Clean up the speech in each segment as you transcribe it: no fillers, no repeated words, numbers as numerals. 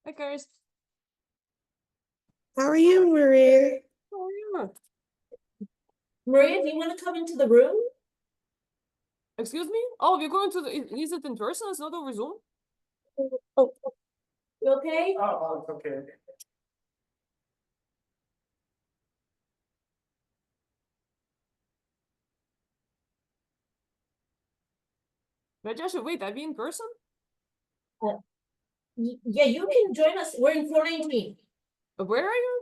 Hi, guys. How are you, Maria? Oh, yeah. Maria, do you want to come into the room? Excuse me? Oh, you're going to the. Is it in person? It's not over Zoom? Oh, you okay? Oh, it's okay. But Joshua, wait, I'll be in person? Yeah, you can join us. We're in 419. Where are you?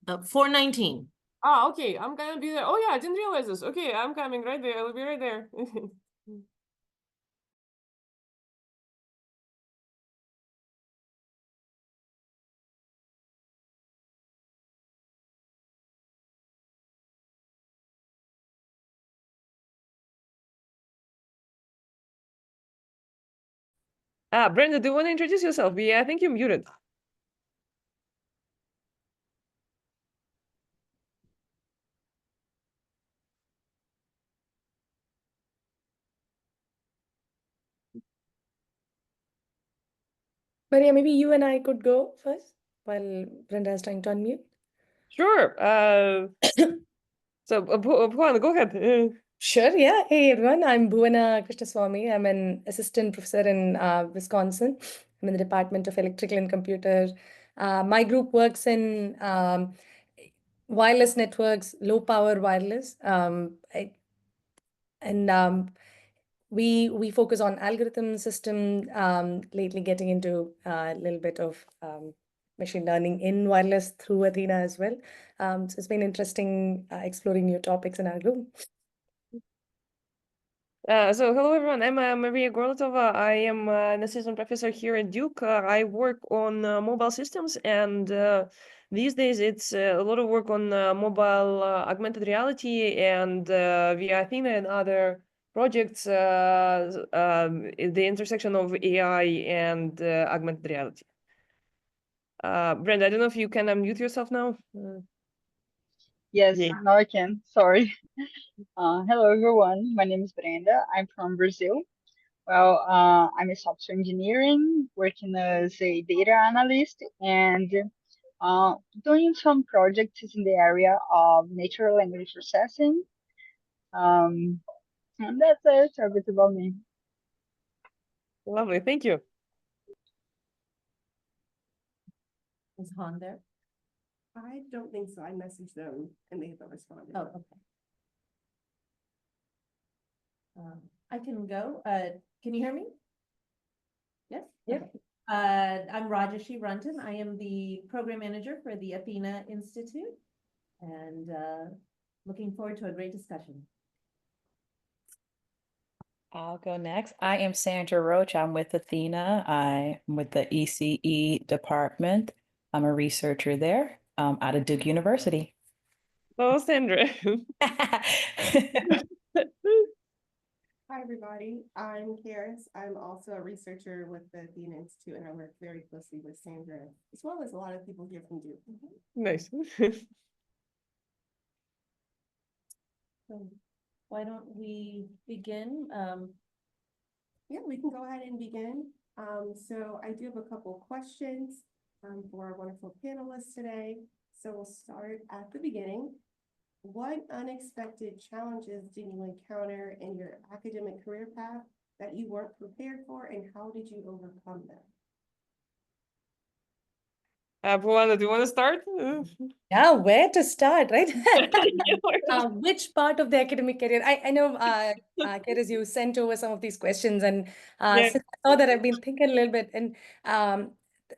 Uh, 419. Ah, okay. I'm gonna be there. Oh, yeah, I didn't realize this. Okay, I'm coming right there. I'll be right there. Brenda, do you want to introduce yourself? Yeah, I think you're muted. Maria, maybe you and I could go first while Brenda is trying to unmute. Sure. So, Bhuvan, go ahead. Sure, yeah. Hey, everyone. I'm Bhuvana Krishnaswamy. I'm an assistant professor in Wisconsin. I'm in the Department of Electrical and Computer. My group works in wireless networks, low power wireless. And we focus on algorithm system, lately getting into a little bit of machine learning in wireless through Athena as well. So it's been interesting exploring new topics in our group. So hello everyone, I'm Maria Gorlatova. I am an assistant professor here at Duke. I work on mobile systems, and these days it's a lot of work on mobile augmented reality and via Athena and other projects, the intersection of AI and augmented reality. Brenda, I don't know if you can unmute yourself now. Yes, Yeah. now I can. Sorry. Hello, everyone. My name is Brenda. I'm from Brazil. Well, I'm a software engineering, working as a data analyst and doing some projects in the area of natural language processing. And that's it, a bit about me. Lovely, thank you. Is Han there? I don't think so. I messaged them and they haven't responded. Oh, okay. I can go. Can you hear me? Yes? Yeah. Okay. I'm Rajashi Runton. I am the program manager for the Athena Institute and looking forward to a great discussion. I'll go next. I am Sandra Roach. I'm with Athena. I'm with the ECE department. I'm a researcher there out of Duke University. Hello, Sandra. Hi, everybody. I'm Karis. I'm also a researcher with the Athena Institute, and I work very closely with Sandra, as well as a lot of people here from Duke. Nice. So why don't we begin? Yeah, we can go ahead and begin. So I do have a couple questions for our wonderful panelists today. So we'll start at the beginning. What unexpected challenges did you encounter in your academic career path that you weren't prepared for, and how did you overcome them? Bhuvan, do you want to start? Yeah, where to start, right? Which part of the academic career? I know, Keres, you sent over some of these questions, and Yeah. since I saw that, I've been thinking a little bit, and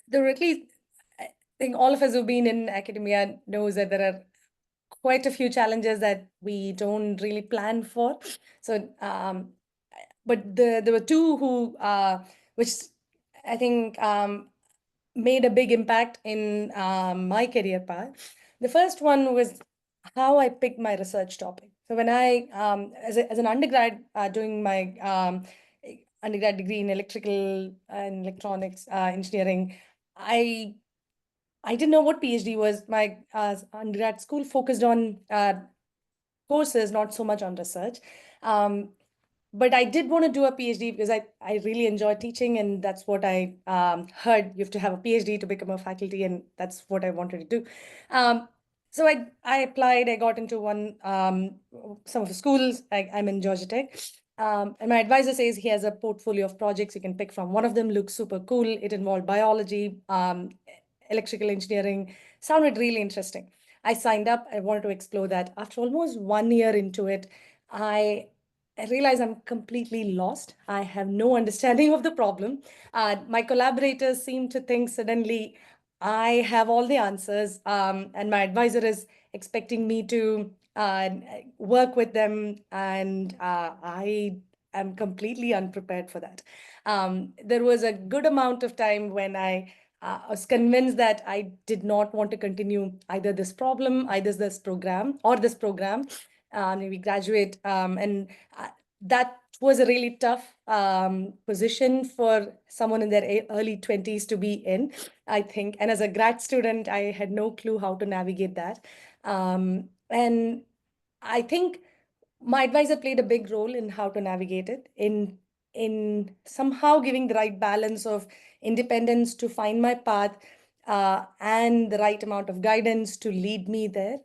there are at least, I think all of us who've been in academia knows that there are quite a few challenges that we don't really plan for. So, but there were two who, which I think made a big impact in my career path. The first one was how I picked my research topic. So when I, as an undergrad, doing my undergrad degree in electrical and electronics engineering, I I didn't know what PhD was. My undergrad school focused on courses, not so much on research. But I did want to do a PhD because I really enjoy teaching, and that's what I heard. You have to have a PhD to become a faculty, and that's what I wanted to do. So I applied. I got into some of the schools. I'm in Georgia Tech. And my advisor says he has a portfolio of projects you can pick from. One of them looks super cool. It involved biology, electrical engineering. Sounded really interesting. I signed up. I wanted to explore that. After almost 1 year into it, I realize I'm completely lost. I have no understanding of the problem. My collaborators seem to think suddenly I have all the answers, and my advisor is expecting me to work with them, and I am completely unprepared for that. There was a good amount of time when I was convinced that I did not want to continue either this program, or this program. Maybe graduate, and that was a really tough position for someone in their early 20s to be in, I think. And as a grad student, I had no clue how to navigate that. And I think my advisor played a big role in how to navigate it, in somehow giving the right balance of independence to find my path, and the right amount of guidance to lead me there.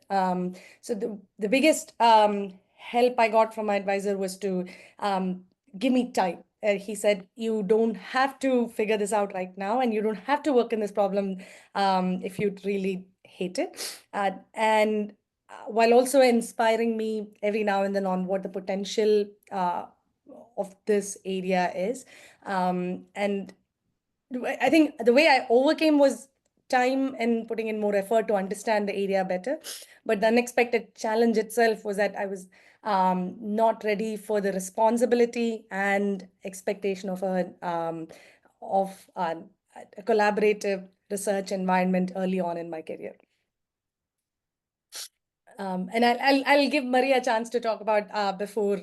So the biggest help I got from my advisor was to give me time. He said, you don't have to figure this out right now, and you don't have to work in this problem if you really hate it. And while also inspiring me every now and then on what the potential of this area is. And I think the way I overcame was time and putting in more effort to understand the area better. But the unexpected challenge itself was that I was not ready for the responsibility and expectation of a collaborative research environment early on in my career. And I'll give Maria a chance to talk about before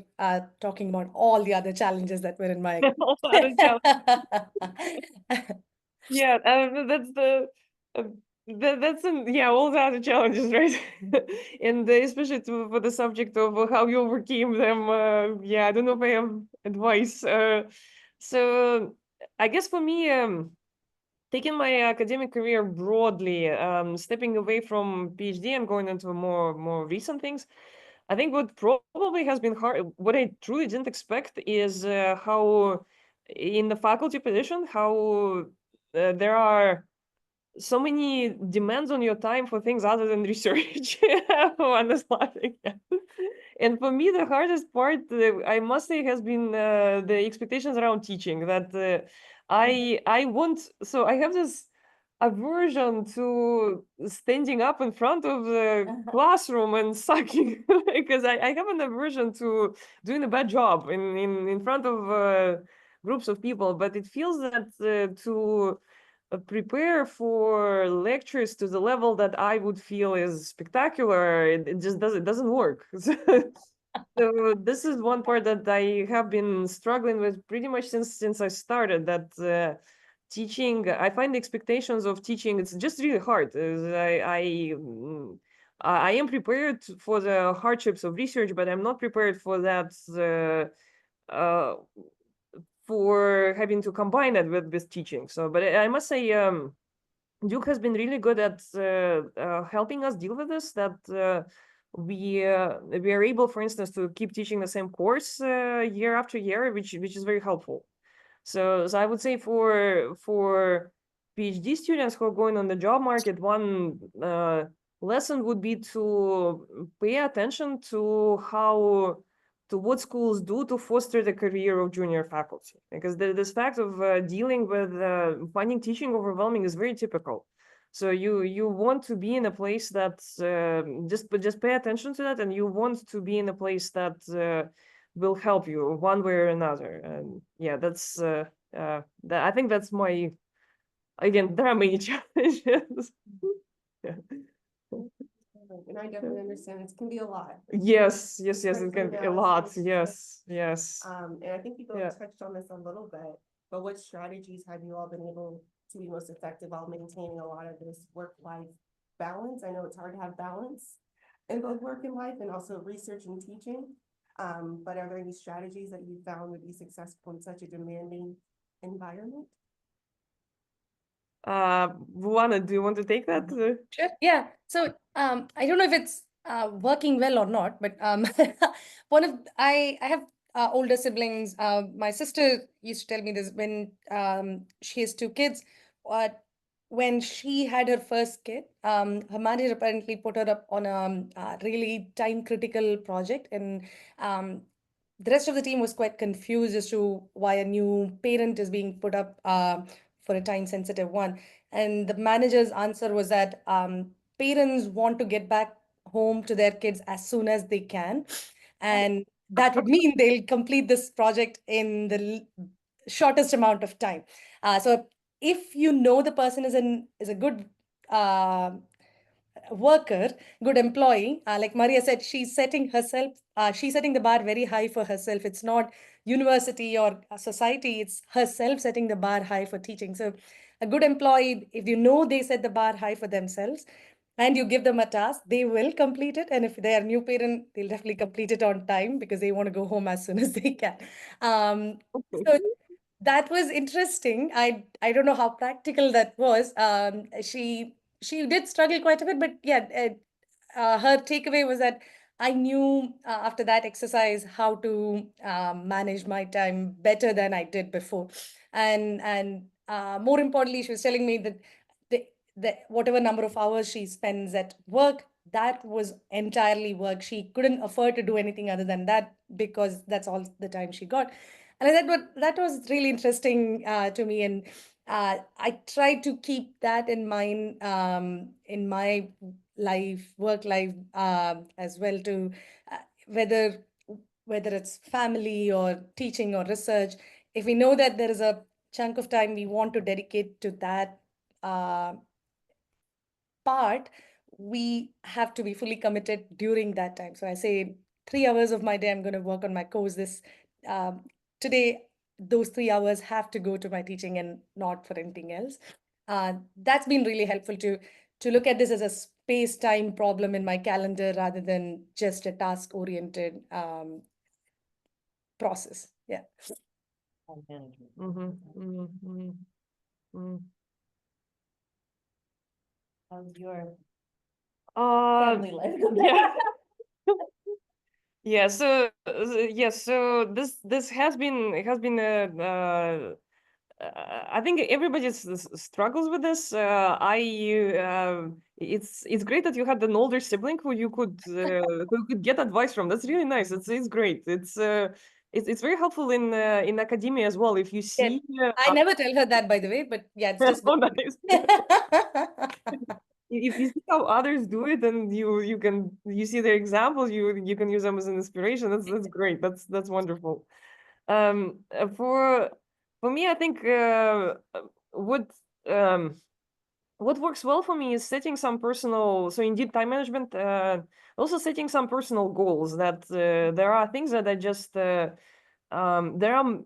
talking about all the other challenges that were in my. All the other challenges. Yeah, that's all the other challenges, right? And especially for the subject of how you overcame them. I don't know if I have advice. So I guess for me, taking my academic career broadly, stepping away from PhD and going into more recent things, I think what probably has been hard, what I truly didn't expect, is how in the faculty position, how there are so many demands on your time for things other than research. One is laughing. And for me, the hardest part, I must say, has been the expectations around teaching. That I want, so I have this aversion to standing up in front of the classroom and sucking, because I have an aversion to doing a bad job in front of groups of people. But it feels that to prepare for lectures to the level that I would feel is spectacular, it just doesn't work. So this is one part that I have been struggling with pretty much since I started, that teaching, I find the expectations of teaching, it's just really hard. I am prepared for the hardships of research, but I'm not prepared for that, for having to combine it with teaching. So, but I must say, Duke has been really good at helping us deal with this, that we are able, for instance, to keep teaching the same course year after year, which is very helpful. So I would say for PhD students who are going on the job market, one lesson would be to pay attention to what schools do to foster the career of junior faculty, because this fact of dealing with finding teaching overwhelming is very typical. So you want to be in a place that just pay attention to that, and you want to be in a place that will help you one way or another. And that's I think that's my, again, there are many challenges. Yeah. And I definitely understand it can be a lot. Yes, it Especially can be a now, lot. it's just- Yes. And I think you both Yeah. touched on this a little bit, but what strategies have you all been able to be most effective while maintaining a lot of this work-life balance? I know it's hard to have balance in both work and life and also research and teaching. But are there any strategies that you found would be successful in such a demanding environment? Luana, do you want to take that? Sure. Yeah. So I don't know if it's working well or not, but I have older siblings. My sister used to tell me this when she has two kids. When she had her first kid, her manager apparently put her up on a really time critical project, and the rest of the team was quite confused as to why a new parent is being put up for a time sensitive one. And the manager's answer was that parents want to get back home to their kids as soon as they can. And that would mean they'll complete this project in the shortest amount of time. So if you know the person is a good worker, good employee, like Maria said, she's setting the bar very high for herself. It's not university or society, it's herself setting the bar high for teaching. So a good employee, if you know they set the bar high for themselves and you give them a task, they will complete it. And if they are new parent, they'll definitely complete it on time because they want to go home as soon as they can. So that was interesting. I don't know how practical that was. She did struggle quite a bit, but yeah, her takeaway was that I knew after that exercise how to manage my time better than I did before, and more importantly, she was telling me that the whatever number of hours she spends at work, that was entirely work. She couldn't afford to do anything other than that because that's all the time she got. And that was really interesting to me, and I try to keep that in mind in my work life as well. To uh, whether whether it's family or teaching or research, if we know that there is a chunk of time we want to dedicate to that uh, part, we have to be fully committed during that time. So I say 3 hours of my day, I'm going to work on my course this um, today. Those 3 hours have to go to my teaching and not for anything else. That's been really helpful to look at this as a space-time problem in my calendar rather than just a task-oriented process. Yeah. Time management. How's your family life? Yeah. Yeah, so yes, so this has been I think everybody struggles with this. It's great that you had an older sibling who could get advice from. That's really nice. It's great. It's very helpful in academia as well. If you Yeah. see, I never tell her that, by the way, but yeah, it's just oh, nice. If you see how others do it and you see their examples, you can use them as an inspiration. That's great. That's wonderful. For me, I think what what works well for me is setting some personal, so indeed time management, also setting some personal goals that there are things that I just there are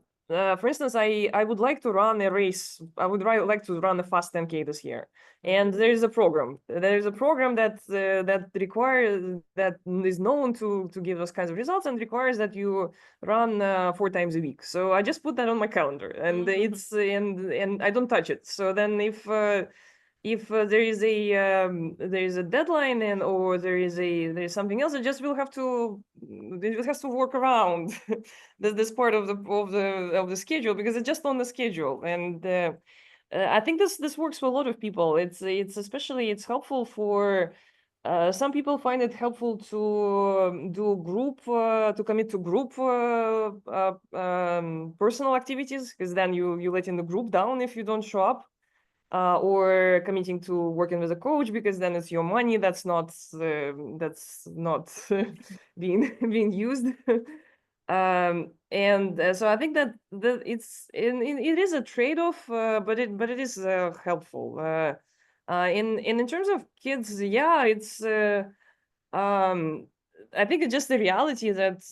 for instance, I would like to run a race. I would like to run a fast 10K this year, and there is a program. There is a program that that is known to give those kinds of results and requires that you run 4 times a week. So I just put that on my calendar, and and I don't touch it. So then if there is a deadline or there's something else, I just will have to it has to work around this part of the schedule because it's just on the schedule. And I think this works for a lot of people. It's especially it's helpful for some people find it helpful to do group to commit to group personal activities, because then you let in the group down if you don't show up. Or committing to working with a coach, because then it's your money that's not being used. And so I think that it is a trade-off, but it is helpful. In terms of kids, yeah, it's I think it's just the reality that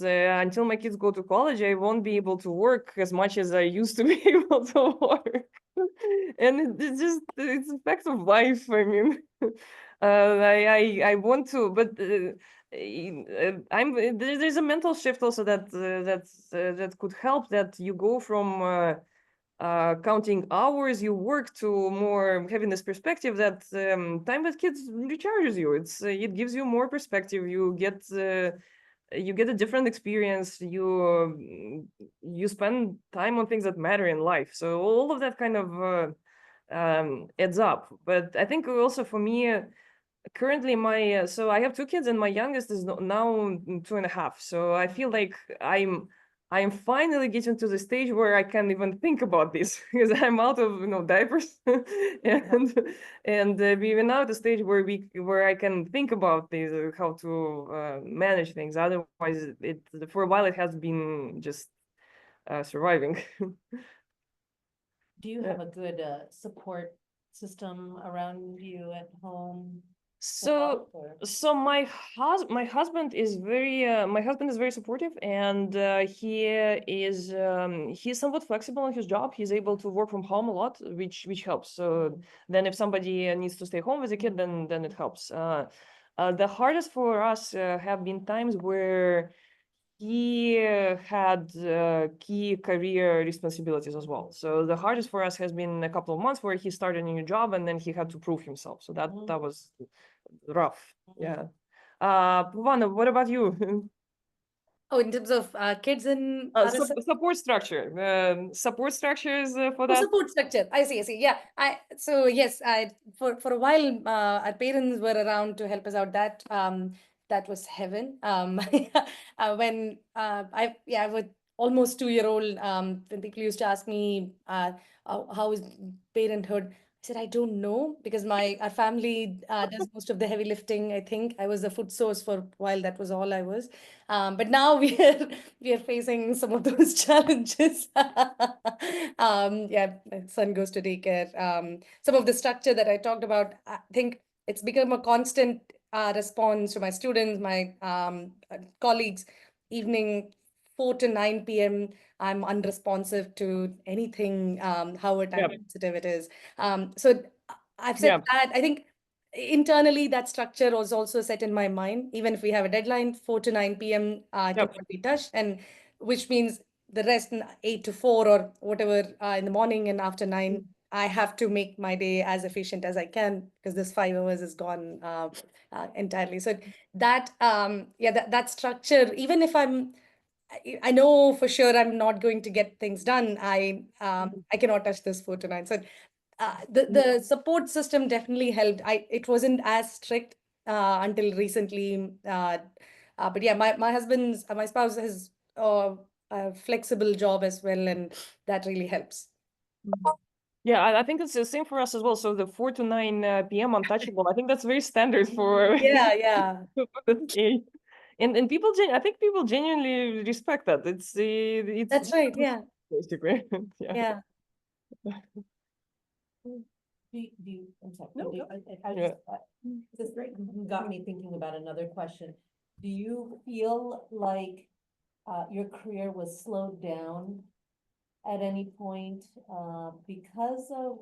until my kids go to college, I won't be able to work as much as I used to be able to work. and it's just it's a fact of life. I mean, I want to, but there's a mental shift also that could help, that you go from counting hours you work to more having this perspective that time with kids recharges you. It gives you more perspective. You get a different experience. You spend time on things that matter in life. So all of that kind of adds up. But I think also for me, currently so I have two kids, and my youngest is now 2.5. So I feel like I'm finally getting to the stage where I can even think about this because I'm out of diapers and we're now at the stage where I can think about this, how to manage things. Otherwise, it for a while it has been just surviving. Do you Yeah. have a good support system around you at home? So so my husband is very supportive, and he's somewhat flexible in his job. He's able to work from home a lot, which helps. So then if somebody needs to stay home with a kid, then it helps. The hardest for us have been times where he had key career responsibilities as well. So the hardest for us has been a couple of months where he started a new job and then he had to prove himself. So that was rough. Yeah. Pavana, what about you? Oh, in terms of kids in RSS? Support structure. Support structures for Oh, that. support structure. I see. I see. Yeah. So yes, I for a while, our parents were around to help us out. That was heaven. When I was almost 2 year old. When people used to ask me, how is parenthood, I said I don't know, because our family does most of the heavy lifting. I think I was a food source for a while. That was all I was. But now we are facing some of those challenges. Yeah, my son goes to daycare. Some of the structure that I talked about, I think it's become a constant response to my students, my colleagues. Evening 4 to 9 p.m., I'm unresponsive to anything, however time Yep. sensitive it is. So I've said Yep. that. I think internally that structure was also set in my mind. Even if we have a deadline, 4 to 9 p.m. Yep. Cannot be touched, and which means the rest 8 to 4 or whatever in the morning and after 9, I have to make my day as efficient as I can, because this 5 hours is gone entirely. So that structure, even if I know for sure I'm not going to get things done, I cannot touch this 4 to 9. So the support system definitely helped. It wasn't as strict until recently. But yeah, my spouse has a flexible job as well, and that really helps. Yeah, I think it's the same for us as well. So the 4 to 9 p.m. untouchable, I think that's very standard for Yeah. for this age. And people, I think people genuinely respect that. It's That's right. Yeah. basically. Yeah. Yeah. I'm sorry. No, do you- no. I Yeah. just, this got me thinking about another question. Do you feel like your career was slowed down at any point because of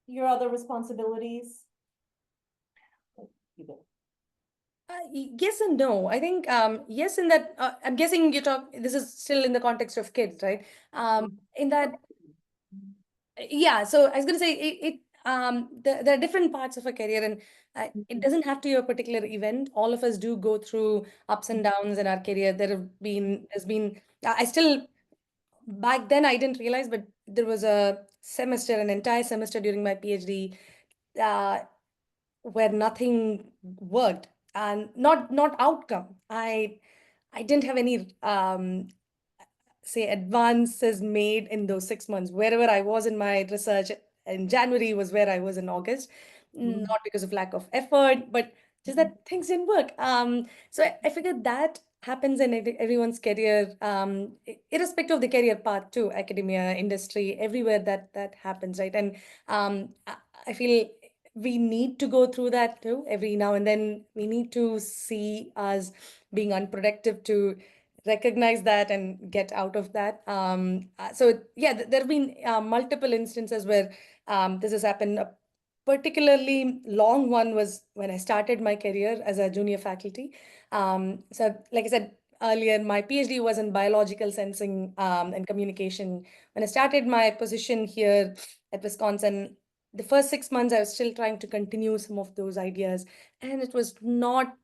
your other responsibilities? You go. Yes and no. I think yes, in that I'm guessing this is still in the context of kids, right? In that, yeah. So I was going to say there are different parts of a career, and it doesn't have to be a particular event. All of us do go through ups and downs in our career. There's been I still, back then I didn't realize, but there was an entire semester during my PhD uh, where nothing worked, and not outcome. I didn't have any say advances made in those 6 months. Wherever I was in my research in January was where I was in August, not because of lack of effort, but just that things didn't work. So I figured that happens in everyone's career, irrespective of the career path too, academia, industry, everywhere that happens, right? And I feel we need to go through that too. Every now and then we need to see us being unproductive to recognize that and get out of that. So yeah, there have been multiple instances where this has happened. A particularly long one was when I started my career as a junior faculty. So like I said earlier, my PhD was in biological sensing and communication. When I started my position here at Wisconsin, the first 6 months I was still trying to continue some of those ideas, and it was not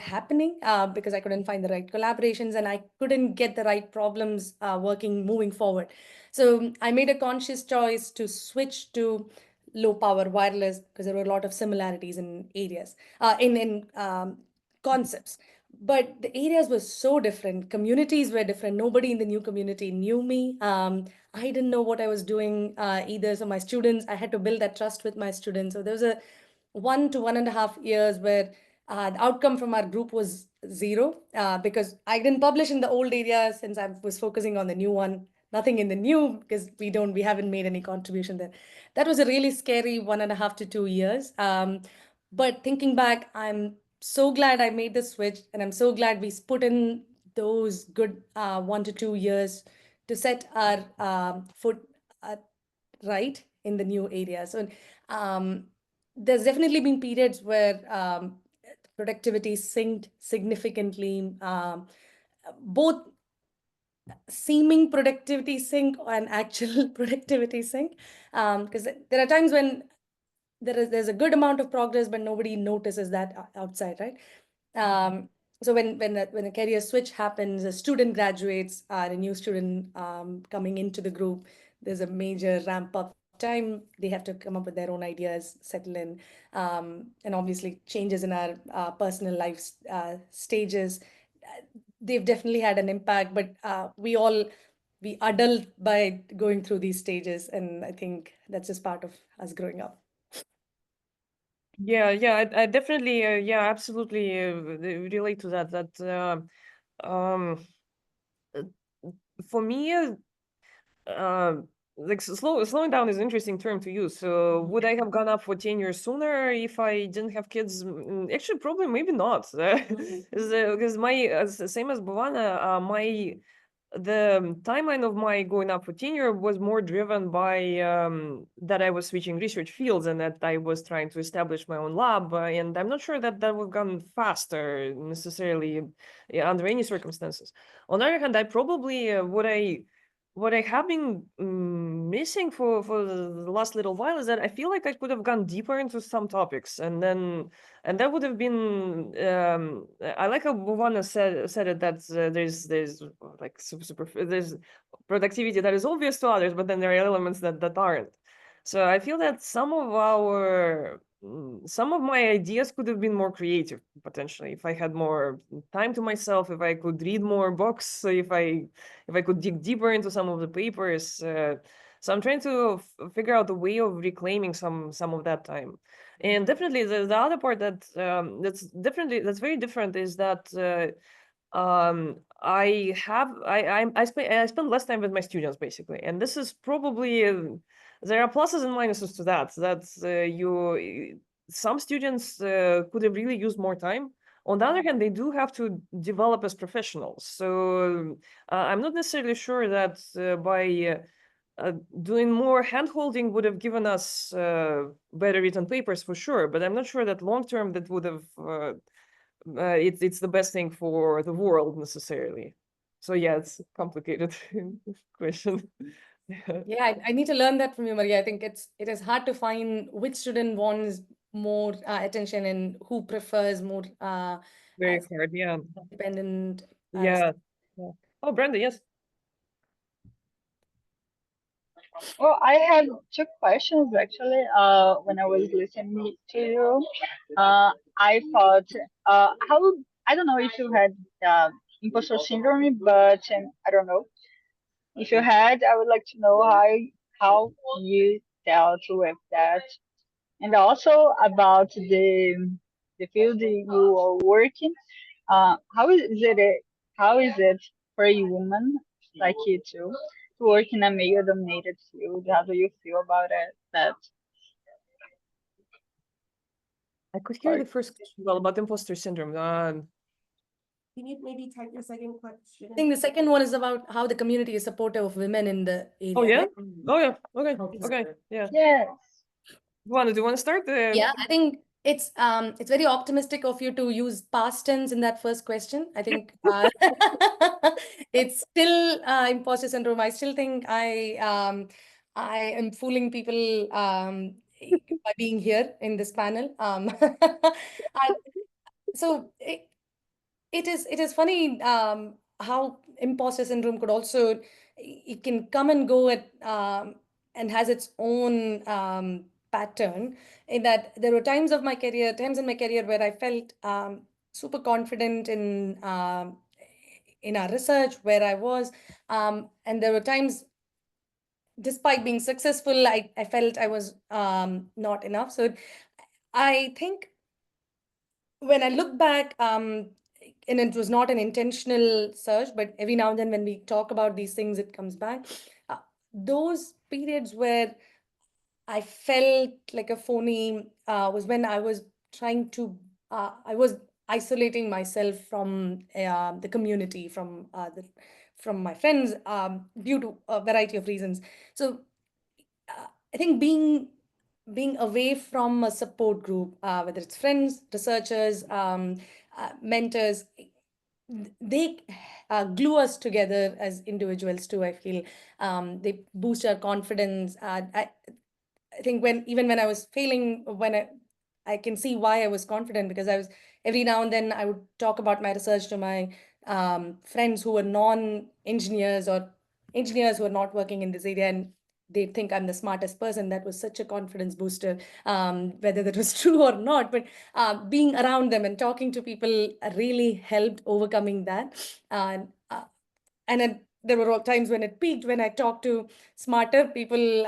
happening because I couldn't find the right collaborations and I couldn't get the right problems working moving forward. So I made a conscious choice to switch to low power wireless because there were a lot of similarities in areas, in concepts. But the areas were so different. Communities were different. Nobody in the new community knew me. I didn't know what I was doing either. So my students, I had to build that trust with my students. So there was a 1 to 1.5 years where the outcome from our group was zero because I didn't publish in the old area since I was focusing on the new one. Nothing in the new because we haven't made any contribution there. That was a really scary 1.5 to 2 years. But thinking back, I'm so glad I made the switch, and I'm so glad we put in those good 1 to 2 years to set our foot uh, right in the new area. So um, there's definitely been periods where productivity synced significantly, both seeming productivity sync and actual productivity sync. Because there are times when there's a good amount of progress, but nobody notices that outside, right? So when a career switch happens, a student graduates, a new student coming into the group, there's a major ramp up time. They have to come up with their own ideas, settle in, and obviously changes in our personal life stages. They've definitely had an impact, but we adult by going through these stages, and I think that's just part of us growing up. Yeah, yeah, I definitely, yeah, absolutely relate to that. Um, uh, for me, like slowing down is an interesting term to use. So would I have gone up for 10 years sooner if I didn't have kids? Actually, probably maybe not. Because same as Bhavana, the timeline of my going up for tenure was more driven by that I was switching research fields and that I was trying to establish my own lab. And I'm not sure that would have gone faster necessarily under any circumstances. On the other hand, I probably what I have been missing for the last little while is that I feel like I could have gone deeper into some topics, and that would have been I like how Bhuvan said it that there's like there's productivity that is obvious to others, but then there are elements that aren't. So I feel that some of my ideas could have been more creative potentially if I had more time to myself, if I could read more books, if I could dig deeper into some of the papers. So I'm trying to figure out a way of reclaiming some of that time. And definitely the other part that's very different is that I spend less time with my students basically, and this is probably there are pluses and minuses to that. Some students could have really used more time. On the other hand, they do have to develop as professionals. So I'm not necessarily sure that by doing more hand-holding would have given us better written papers for sure, but I'm not sure that long term that would have it's the best thing for the world necessarily. So yeah, it's a complicated question. Yeah, I need to learn that from you, Maria. I think it is hard to find which student wants more attention and who prefers more Very hard, yeah. independent. Yeah. Yeah. Oh, Brenda, yes. Well, I had two questions actually. When I was listening to you, I thought, how I don't know if you had imposter syndrome, but I don't know if you had. I would like to know how you dealt with that, and also about the field you are working. How is it? How is it for a woman like you to work in a male-dominated field? How do you feel about it? That I could hear part. the first question well about imposter syndrome. Can you maybe type your second question? I think the second one is about how the community is supportive of women in the area. Oh yeah. right? Oh yeah. Okay. Health Okay. center. Yeah. Yes. Do you want to start? Yeah, I think it's very optimistic of you to use past tense in that first question. I think it's still imposter syndrome. I still think I am fooling people by being here in this panel. I, so it is funny how imposter syndrome could also it can come and go at and has its own pattern, in that there were times in my career where I felt super confident in our research where I was, and there were times despite being successful I felt I was not enough. So I think when I look back, and it was not an intentional search, but every now and then when we talk about these things, it comes back. Those periods where I felt like a phony was when I was I was isolating myself from the community, from my friends, due to a variety of reasons. So I think being away from a support group, whether it's friends, researchers, mentors, they glue us together as individuals too. I feel they boost our confidence. I think even when I was failing, I can see why I was confident, because I was every now and then I would talk about my research to my friends who were non-engineers or engineers who are not working in this area, and they think I'm the smartest person. That was such a confidence booster, whether that was true or not. But being around them and talking to people really helped overcoming that. And there were all times when it peaked when I talked to smarter people,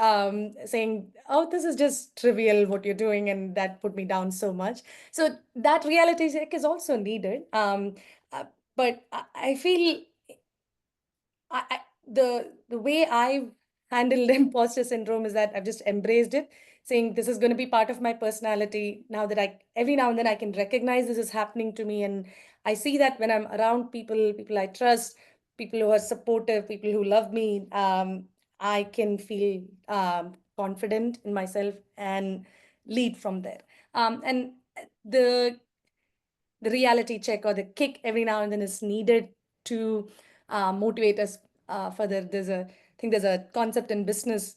saying, "Oh, this is just trivial what you're doing," and that put me down so much. So that reality check is also needed. But I feel the way I've handled imposter syndrome is that I've just embraced it, saying this is going to be part of my personality. Now that I every now and then I can recognize this is happening to me, and I see that when I'm around people I trust, people who are supportive, people who love me, I can feel confident in myself and lead from there. And the the reality check or the kick every now and then is needed to motivate us further. I think there's a concept in business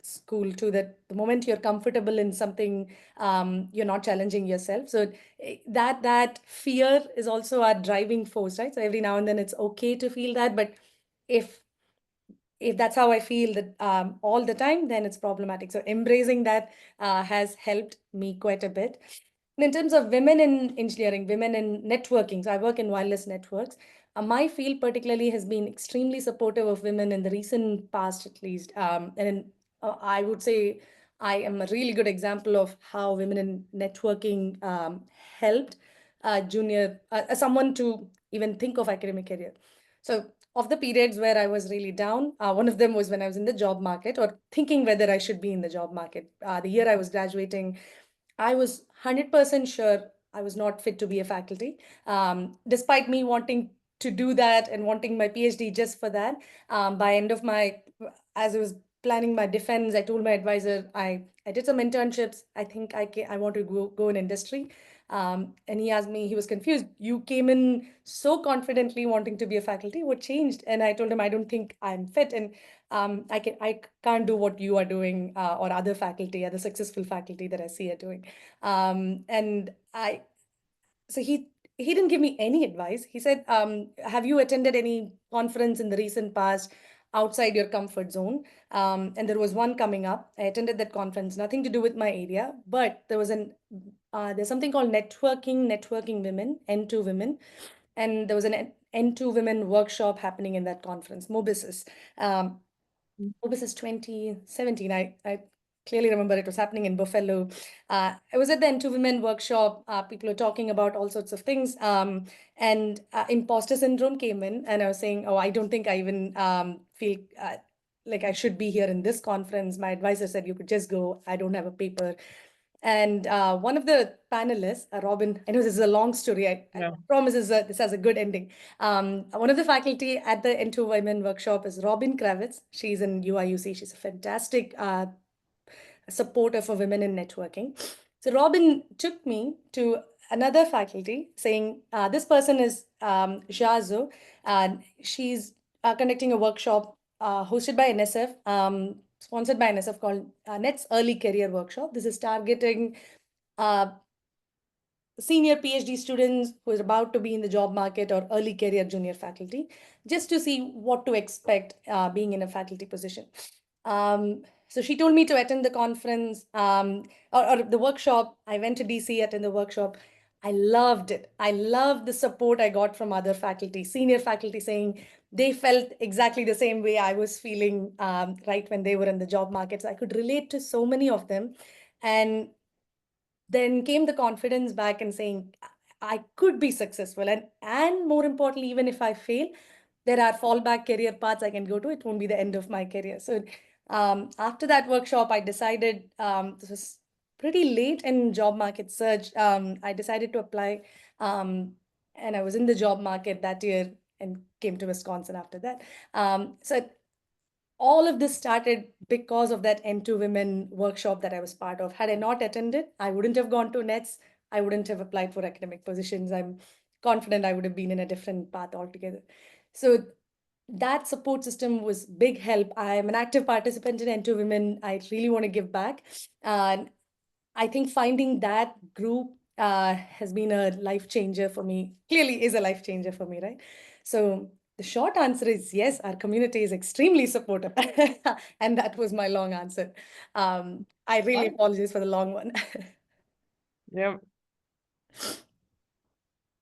school too, that the moment you're comfortable in something, you're not challenging yourself. So that fear is also our driving force, right? So every now and then it's okay to feel that, but if if that's how I feel that all the time, then it's problematic. So embracing that has helped me quite a bit. And in terms of women in engineering, women in networking, so I work in wireless networks. My field particularly has been extremely supportive of women in the recent past, at least. I would say I am a really good example of how women in networking helped someone to even think of academic career. So of the periods where I was really down, one of them was when I was in the job market or thinking whether I should be in the job market. The year I was graduating, I was 100% sure I was not fit to be a faculty. Despite me wanting to do that and wanting my PhD just for that, by end of as I was planning my defense, I told my advisor, I did some internships. I think I want to go in industry. And he asked me, he was confused. You came in so confidently wanting to be a faculty. What changed? And I told him, I don't think I'm fit. And I can't do what you are doing, or other successful faculty that I see are doing. And so he didn't give me any advice. He said, have you attended any conference in the recent past outside your comfort zone? And there was one coming up. I attended that conference, nothing to do with my area, but there's something called networking women, N2 women. And there was an N2 women workshop happening in that conference, Mobisis. Um, Mobisis 2017. I clearly remember it was happening in Buffalo. I was at the N2 Women workshop. People were talking about all sorts of things. And imposter syndrome came in, and I was saying, oh, I don't think I even feel like I should be here in this conference. My advisor said, you could just go. I don't have a paper. And one of the panelists, Robin, I know this is a long story. I Yeah. promise this has a good ending. One of the faculty at the Into Women workshop is Robin Kravitz. She's in UIUC. She's a fantastic supporter for women in networking. So Robin took me to another faculty saying, this person is Jazo, and she's conducting a workshop hosted by NSF, sponsored by NSF, called Net's Early Career Workshop. This is targeting uh, senior PhD students who are about to be in the job market or early career junior faculty, just to see what to expect being in a faculty position. So she told me to attend the conference or the workshop. I went to DC, attend the workshop. I loved it. I loved the support I got from other faculty, senior faculty, saying they felt exactly the same way I was feeling right when they were in the job market. So I could relate to so many of them. And then came the confidence back and saying, I could be successful. And more importantly, even if I fail, there are fallback career paths I can go to. It won't be the end of my career. So after that workshop, I decided, this was pretty late in job market search. I decided to apply, and I was in the job market that year and came to Wisconsin after that. So all of this started because of that N2 Women workshop that I was part of. Had I not attended, I wouldn't have gone to NETS. I wouldn't have applied for academic positions. I'm confident I would have been in a different path altogether. So that support system was big help. I'm an active participant in N2 Women. I really want to give back. And I think finding that group has been a life changer for me. Clearly is a life changer for me, right? So the short answer is yes, our community is extremely supportive. And that was my long answer. I really apologize for the long one. Yeah.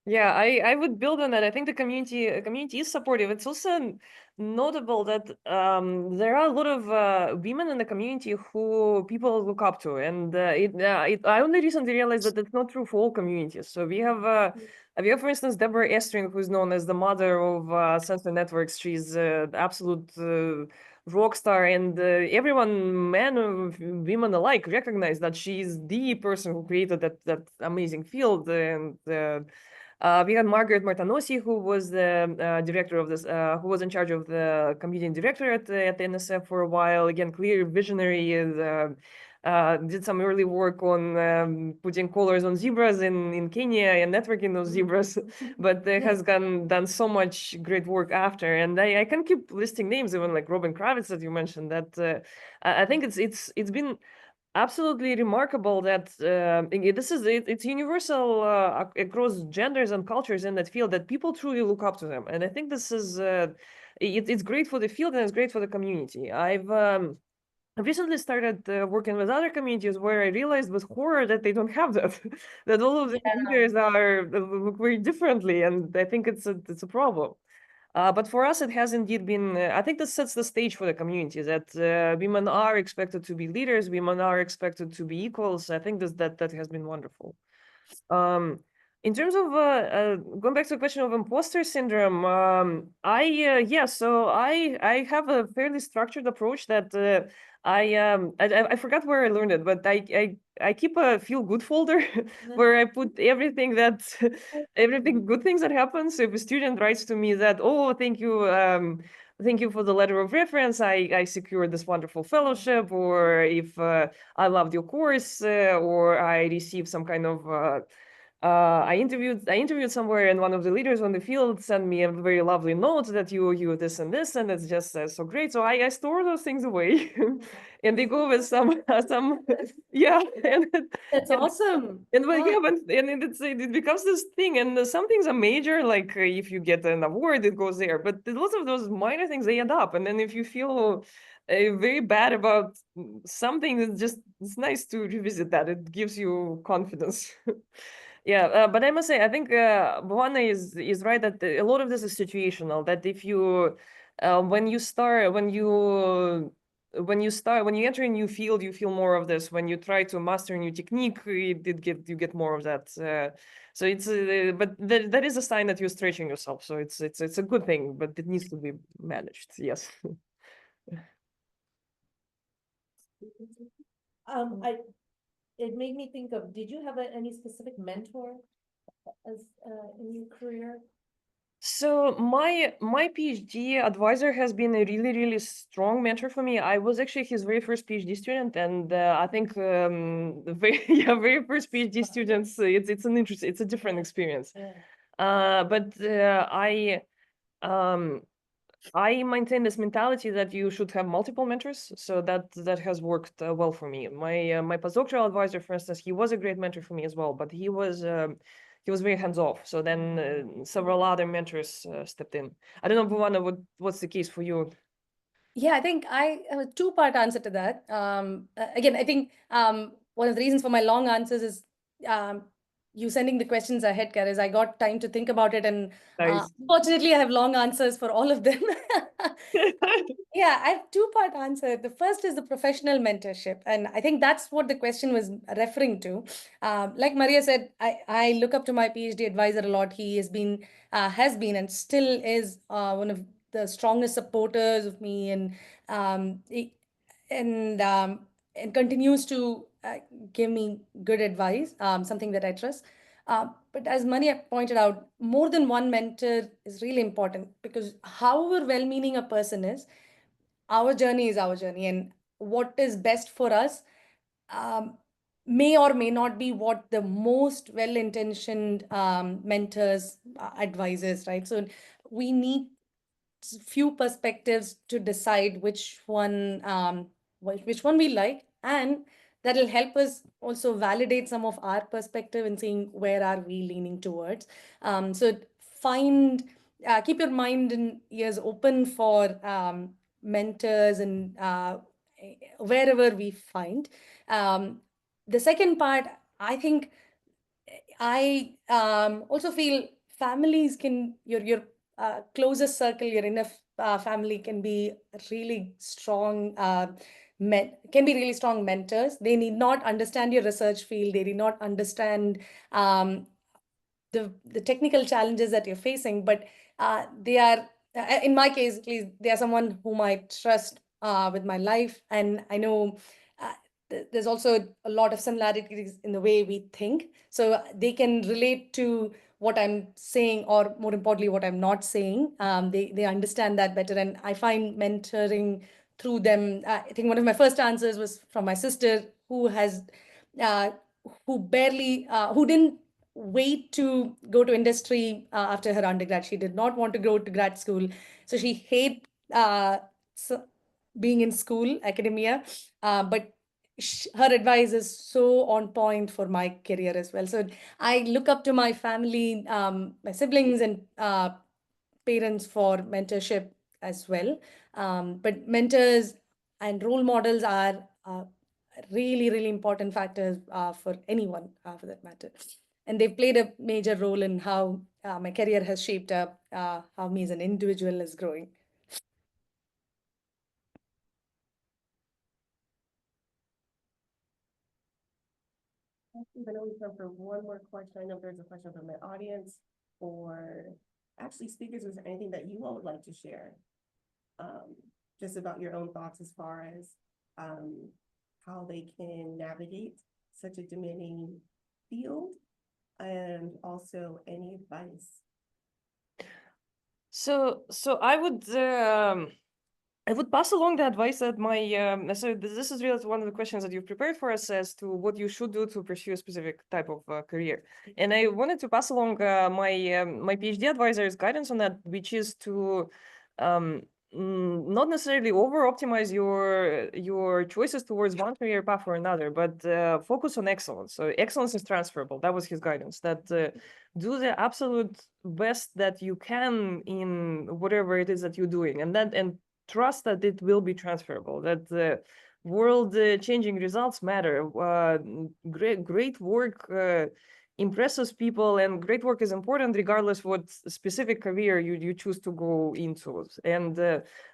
Yeah, I would build on that. I think the community is supportive. It's also notable that there are a lot of women in the community who people look up to, and I only recently realized that it's not true for all communities. So we have, for instance, Deborah Estrin, who's known as the mother of sensor networks. She's the absolute rock star, and everyone, men or women alike, recognize that she's the person who created that amazing field. And we had Margaret Martanosi, who was the director of this, who was in charge of the comedian director at NSF for a while. Again, clear visionary, and did some early work on putting collars on zebras in Kenya and networking those zebras, but has done so much great work after. And I can keep listing names, even like Robin Kravitz that you mentioned. That I think it's been absolutely remarkable that it's universal across genders and cultures in that field, that people truly look up to them. And I think this is it's great for the field, and it's great for the community. I've recently started working with other communities where I realized with horror that they don't have that. That all of the leaders are look very differently, and I think it's a problem. But for us, it has indeed been, I think this sets the stage for the community, that women are expected to be leaders, women are expected to be equals. I think that has been wonderful. In terms of going back to the question of imposter syndrome, so I have a fairly structured approach that I forgot where I learned it, but I keep a feel good folder where I put everything that everything good things that happen. So if a student writes to me that, oh, thank you for the letter of reference, I secured this wonderful fellowship, or if I loved your course, or I received some kind of I interviewed somewhere, and one of the leaders on the field sent me a very lovely note that you this and this, and it's just so great. So I store those things away, and they go with some yeah, and That's awesome. and well, yeah, but and it becomes this thing, and some things are major, like if you get an award, it goes there. But lots of those minor things, they add up, and then if you feel very bad about something, it's nice to revisit that. It gives you confidence. Yeah, but I must say, I think Bhavana is right that a lot of this is situational. That if you when you enter a new field, you feel more of this. When you try to master a new technique, you get more of that. So it's but that is a sign that you're stretching yourself. So it's a good thing, but it needs to be managed. Yes. I it made me think of, did you have any specific mentor as, in your career? So my PhD advisor has been a really strong mentor for me. I was actually his very first PhD student, and I think the very very first PhD students, it's an interesting, it's a different experience. But I maintain this mentality that you should have multiple mentors, so that has worked well for me. My postdoctoral advisor, for instance, he was a great mentor for me as well, but he was very hands off. So then several other mentors stepped in. I don't know, Bhuwana, what's the case for you? Yeah, I think I have a two-part answer to that. Again, I think one of the reasons for my long answers is um, you sending the questions ahead, Karis. I got time to think about it, and Nice. unfortunately, I have long answers for all of them. Yeah, I have two-part answer. The first is the professional mentorship, and I think that's what the question was referring to. Like Maria said, I look up to my PhD advisor a lot. He has been, and still is one of the strongest supporters of me, um, he- and um, and continues to give me good advice, something that I trust. But as Maria pointed out, more than one mentor is really important, because however well-meaning a person is, our journey is our journey, and what is best for us um, may or may not be what the most well-intentioned mentors advises, right? So we need few perspectives to decide which one we like, and that'll help us also validate some of our perspective and seeing where are we leaning towards. So find keep your mind and ears open for mentors and wherever we find. The second part, I think, I also feel families can your closest circle, your enough family can be really strong. Can be really strong mentors. They need not understand your research field. They need not understand um, the technical challenges that you're facing, but they are, in my case at least, they are someone whom I trust with my life, and I know uh, there's also a lot of similarities in the way we think, so they can relate to what I'm saying, or more importantly, what I'm not saying. They understand that better, and I find mentoring through them. I think one of my first answers was from my sister, who has uh, who didn't wait to go to industry after her undergrad. She did not want to go to grad school. So she hate being in school, academia, but her advice is so on point for my career as well. So I look up to my family, my siblings and parents for mentorship as well. But mentors and role models are really important factors for anyone, for that matter. And they've played a major role in how my career has shaped up, how me as an individual is growing. I know we have time for one more question. I know there's a question from the audience, or actually speakers. Is there anything that you all would like to share? Just about your own thoughts as far as how they can navigate such a demanding field, and also any advice. So I would pass along the advice that so this is really one of the questions that you've prepared for us as to what you should do to pursue a specific type of career. And I wanted to pass along my PhD advisor's guidance on that, which is to um, not necessarily over-optimize your choices towards one career path or another, but focus on excellence. So excellence is transferable. That was his guidance, that do the absolute best that you can in whatever it is that you're doing, and trust that it will be transferable, that the world changing results matter. Great work impresses people, and great work is important regardless what specific career you choose to go into. And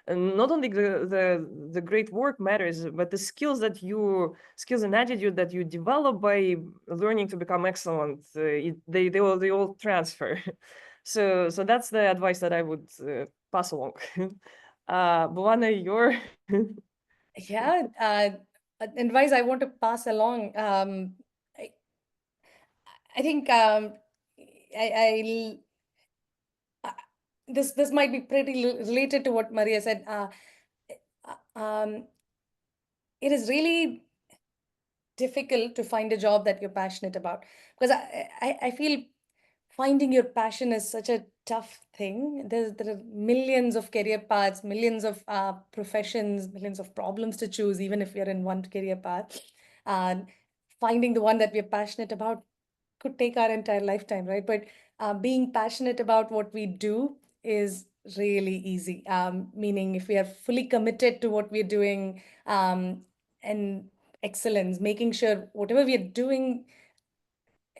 not only the great work matters, but the skills and attitude that you develop by learning to become excellent, they all transfer. So that's the advice that I would pass along. Bhuwana, your Yeah, advice I want to pass along. I, I think I, this might be pretty related to what Maria said. It is really difficult to find a job that you're passionate about, because I feel finding your passion is such a tough thing. There are millions of career paths, millions of professions, millions of problems to choose, even if you're in one career path. And finding the one that we're passionate about could take our entire lifetime, right? But being passionate about what we do is really easy. Meaning, if we are fully committed to what we're doing, and excellence, making sure whatever we are doing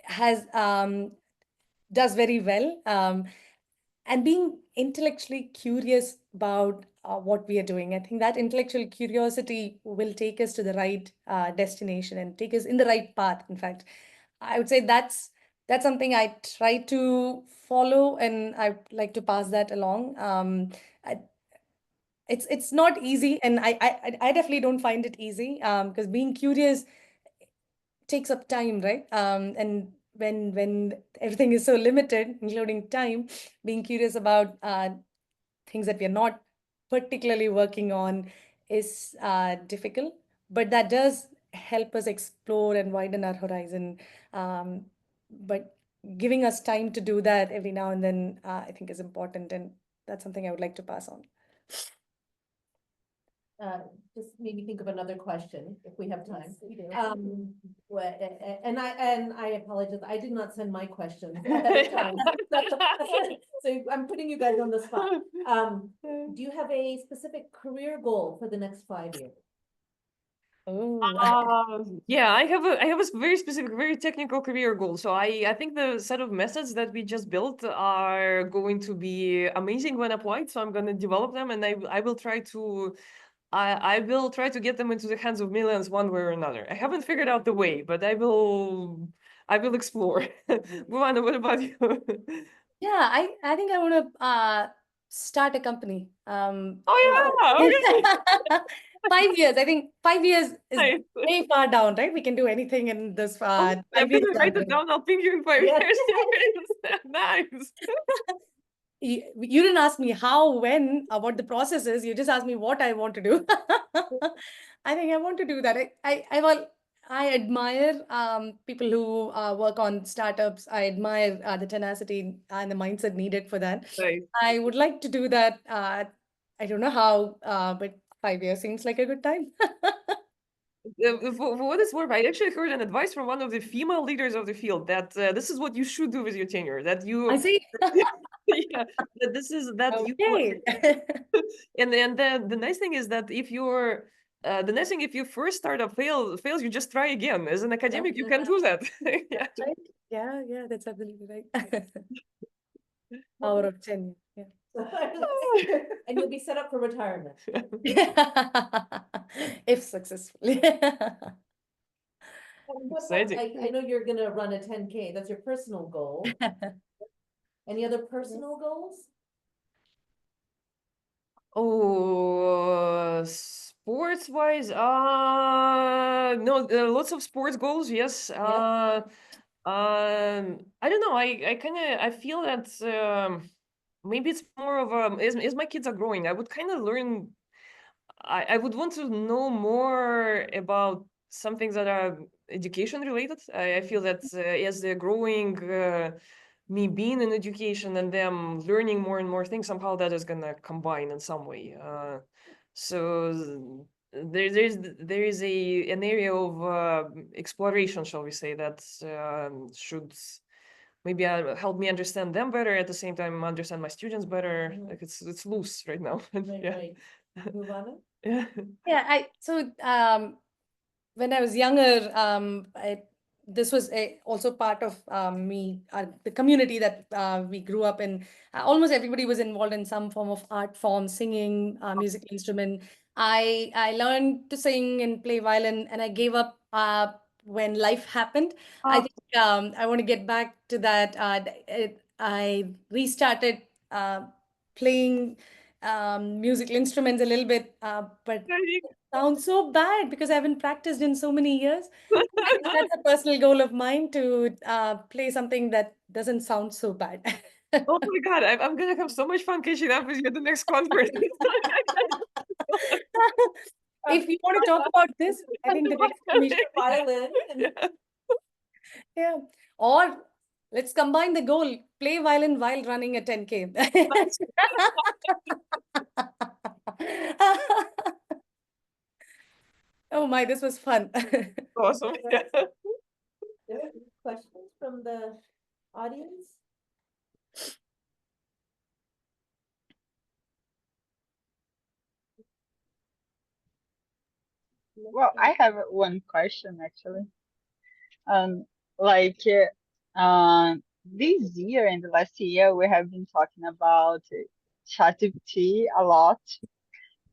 has does very well, and being intellectually curious about what we are doing. I think that intellectual curiosity will take us to the right destination and take us in the right path. In fact, I would say that's something I try to follow, and I like to pass that along. I, it's not easy, and I definitely don't find it easy, because being curious takes up time, right? And when everything is so limited, including time, being curious about things that we are not particularly working on is difficult, but that does help us explore and widen our horizon. But giving us time to do that every now and then, I think is important, and that's something I would like to pass on. Just made me think of another question, if we have time. Yes, we do. And I apologize, I did not send my questions ahead of time. So I'm putting you guys on the spot. Do you have a specific career goal for the next 5 years? Oh, Yeah, I have a very specific, very technical career goal. So I think the set of methods that we just built are going to be amazing when applied. So I'm going to develop them, and I will try to I will try to get them into the hands of millions one way or another. I haven't figured out the way, but I will explore. Luana, what about you? yeah, I think I want to start a company. Oh yeah, okay. 5 years. I think 5 years is Nice. way far down, right? We can do anything in this Oh, I'm 5 years gonna write it time. down. I'll ping you in 5 Yeah. years. Nice. You didn't ask me how, when, what the process is. You just asked me what I want to do. I think I want to do that. I admire people who work on startups. I admire the tenacity and the mindset needed for that. Nice. I would like to do that. I don't know how, but 5 years seems like a good time. For what it's worth, I actually heard an advice from one of the female leaders of the field that this is what you should do with your tenure. That you, I see. yeah, that this is that you, Okay. and the nice thing is that if you're, the nice thing if your first startup fails, you just try again. As an academic, you can do that. Yeah. That's right. Yeah, that's absolutely right. Power of 10. Yeah. And you'll be set up for retirement. If successfully. Exciting. I know you're gonna run a 10K, that's your personal goal. Any other personal goals? Oh, sports wise, no, lots of sports goals. Yes. I don't know. I kind of I feel that maybe it's more of as my kids are growing, I would kind of learn. I would want to know more about some things that are education related. I feel that as they're growing, me being in education and them learning more and more things, somehow that is gonna combine in some way. So there is an area of exploration, shall we say, that should maybe help me understand them better, at the same time understand my students better. Mhm. Like it's loose right now. Right, Yeah. right. Movana? Yeah. Yeah, when I was younger, this was also part of the community that we grew up in. Almost everybody was involved in some form of art form, singing, musical instrument. I learned to sing and play violin, and I gave up when life happened. I Oh, think I want to get back to that. I restarted playing musical instruments a little bit, but exciting. Sounds so bad because I haven't practiced in so many years. I think that's a personal goal of mine to play something that doesn't sound so bad. Oh my God, I'm gonna have so much fun catching up with you at the next conference. If you want to talk about this, I think the next time we should. Violin. Yeah. Yeah. Or let's combine the goal, play violin while running a 10K. Oh my, this was fun. Awesome. Yeah. Any questions from the audience? Well, I have one question actually. Um, like this year and the last year, we have been talking about ChatGPT a lot.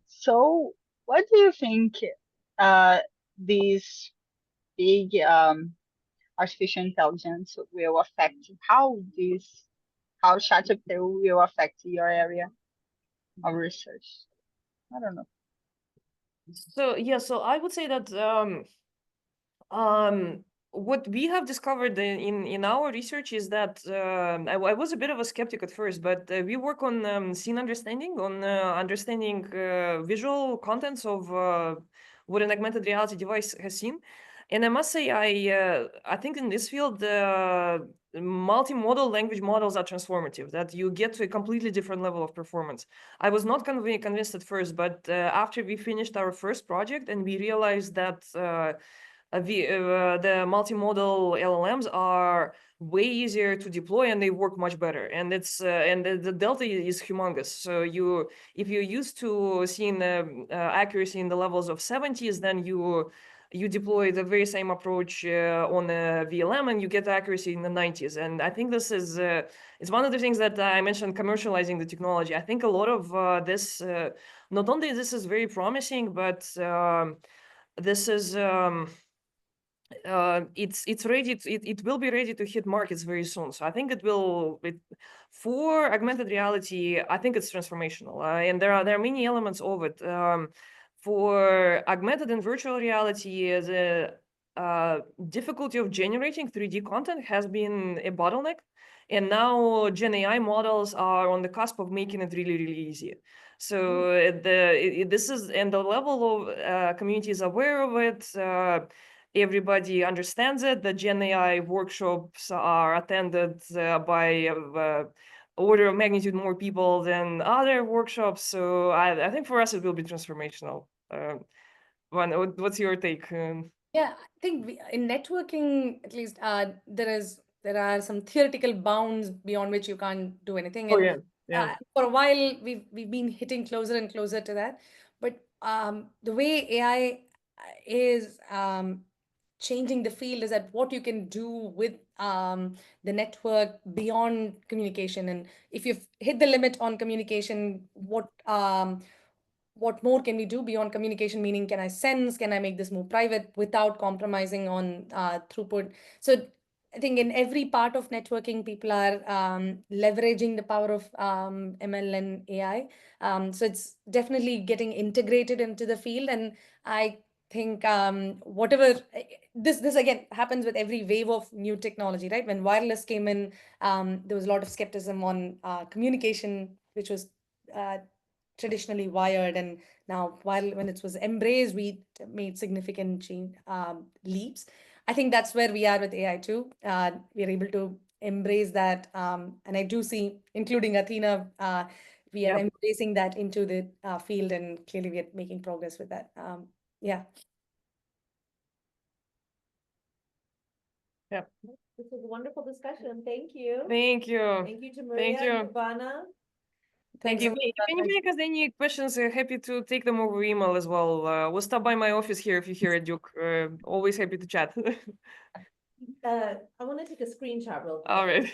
So, what do you think these big artificial intelligence will affect how ChatGPT will affect your area of research? I don't know. So yeah, so I would say that what we have discovered in our research is that I was a bit of a skeptic at first, but we work on scene understanding, on understanding visual contents of what an augmented reality device has seen. And I must say, I think in this field, multimodal language models are transformative, that you get to a completely different level of performance. I was not convinced at first, but after we finished our first project and we realized that the multimodal LLMs are way easier to deploy and they work much better. And it's and the delta is humongous. So if you're used to seeing accuracy in the levels of 70s, then you deploy the very same approach on a VLM and you get accuracy in the 90s. And I think this is it's one of the things that I mentioned, commercializing the technology. I think a lot of this, not only this is very promising, but this is it's ready it will be ready to hit markets very soon. So I think for augmented reality, I think it's transformational, and there are many elements of it. For augmented and virtual reality, the difficulty of generating 3D content has been a bottleneck, and now Gen AI models are on the cusp of making it really, really easy. So this is, and the level of community is aware of it. Everybody understands it. The Gen AI workshops are attended by order of magnitude more people than other workshops. So I think for us it will be transformational. What's your take? Yeah, I think in networking, at least, there are some theoretical bounds beyond which you can't do anything. Oh And yeah, yeah, for a while, we've been hitting closer and closer to that. But the way AI is changing the field is that what you can do with the network beyond communication. And if you've hit the limit on communication, what more can we do beyond communication? Meaning, can I sense? Can I make this more private without compromising on throughput? So I think in every part of networking, people are leveraging the power of ML and AI. So it's definitely getting integrated into the field. And I think whatever this again happens with every wave of new technology, right? When wireless came in, there was a lot of skepticism on communication, which was traditionally wired, and now when it was embraced, we made significant change leaps. I think that's where we are with AI too. We are able to embrace that, and I do see, including Athena, we are embracing that into the field, and clearly we are making progress with that. Yeah. Yeah. This was a wonderful discussion. Thank you. Thank you. Thank you to Maria and Ivana. Thanks. If anybody has any questions, happy to take them over email as well. We'll stop by my office here if you're here at Duke. Always happy to chat. I want to take a screenshot real quick. All right.